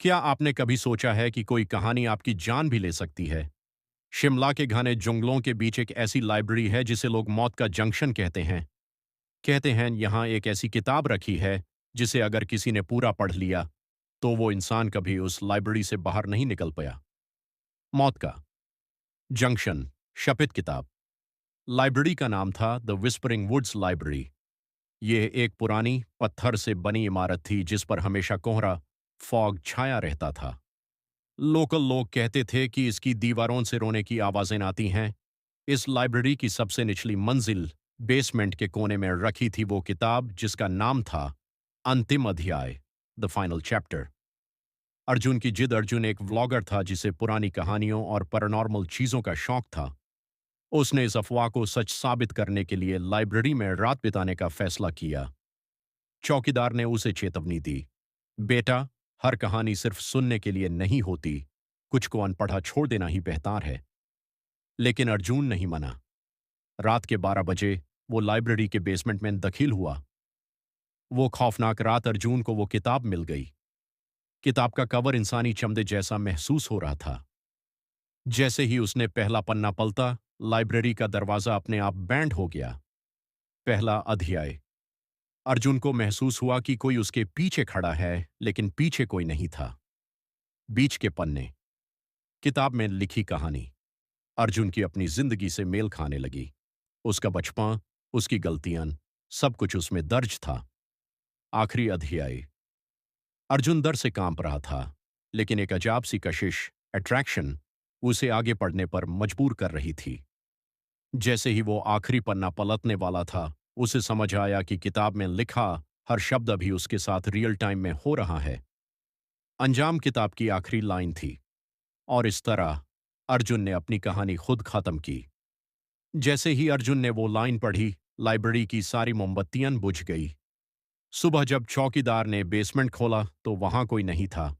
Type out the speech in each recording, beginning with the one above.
क्या आपने कभी सोचा है कि कोई कहानी आपकी जान भी ले सकती है? शिमला के घने जंगलों के बीच एक ऐसी लाइब्रेरी है जिसे लोग मौत का जंक्शन कहते हैं। कहते हैं यहाँ एक ऐसी किताब रखी है जिसे अगर किसी ने पूरा पढ़ लिया तो वो इंसान कभी उस लाइब्रेरी से बाहर नहीं निकल पाया। मौत का जंक्शन, शपित किताब। लाइब्रेरी का नाम था द विस्परिंग वुड्स लाइब्रेरी। ये एक पुरानी पत्थर से बनी इमारत थी जिस पर हमेशा कोहरा, फॉग छाया रहता था। लोकल लोग कहते थे कि इसकी दीवारों से रोने की आवाजें आती हैं। इस लाइब्रेरी की सबसे निचली मंजिल, बेसमेंट के कोने में रखी थी वो किताब जिसका नाम था अंतिम अध्याय, द फाइनल चैप्टर। अर्जुन की जिद। अर्जुन एक व्लॉगर था जिसे पुरानी कहानियों और पैरानॉर्मल चीजों का शौक था। उसने इस अफवाह को सच साबित करने के लिए लाइब्रेरी में रात बिताने का फैसला किया। चौकीदार ने उसे चेतावनी दी, बेटा, हर कहानी सिर्फ सुनने के लिए नहीं होती, कुछ को अनपढ़ा छोड़ देना ही बेहतर है। लेकिन अर्जुन नहीं मना। रात के 12 बजे वो लाइब्रेरी के बेसमेंट में दाखिल हुआ। वो खौफनाक रात अर्जुन को वो किताब मिल गई। किताब का कवर इंसानी चमड़े जैसा महसूस हो रहा था। जैसे ही उसने पहला पन्ना पलटा, लाइब्रेरी का दरवाजा अपने आप बैंड हो गया। पहला अध्याय। अर्जुन को महसूस हुआ कि कोई उसके पीछे खड़ा है, लेकिन पीछे कोई नहीं था। बीच के पन्ने। किताब में लिखी कहानी अर्जुन की अपनी जिंदगी से मेल खाने लगी। उसका बचपन, उसकी गलतियां, सब कुछ उसमें दर्ज था। आखिरी अध्याय। अर्जुन डर से कांप रहा था, लेकिन एक अजाब सी कशिश, अट्रैक्शन, उसे आगे बढ़ने पर मजबूर कर रही थी। जैसे ही वो आखिरी पन्ना पलटने वाला था, उसे समझ आया कि किताब में लिखा हर शब्द अभी उसके साथ रियल टाइम में हो रहा है। अंजाम किताब की आखिरी लाइन थी, और इस तरह अर्जुन ने अपनी कहानी खुद खत्म की। जैसे ही अर्जुन ने वो लाइन पढ़ी, लाइब्रेरी की सारी मोमबत्तियां बुझ गई। सुबह जब चौकीदार ने बेसमेंट खोला तो वहां कोई नहीं था।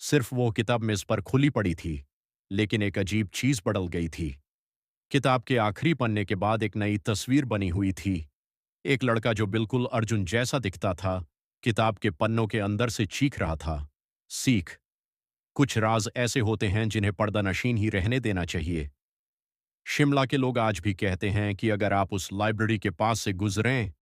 सिर्फ वो किताब मेज पर खुली पड़ी थी। लेकिन एक अजीब चीज बदल गई थी। किताब के आखिरी पन्ने के बाद एक नई तस्वीर बनी हुई थी। एक लड़का जो बिल्कुल अर्जुन जैसा दिखता था, किताब के पन्नों के अंदर से चीख रहा था, सीख। कुछ राज ऐसे होते हैं जिन्हें पर्दानशीन ही रहने देना चाहिए। शिमला के लोग आज भी कहते हैं कि अगर आप उस लाइब्रेरी के पास से गुजरें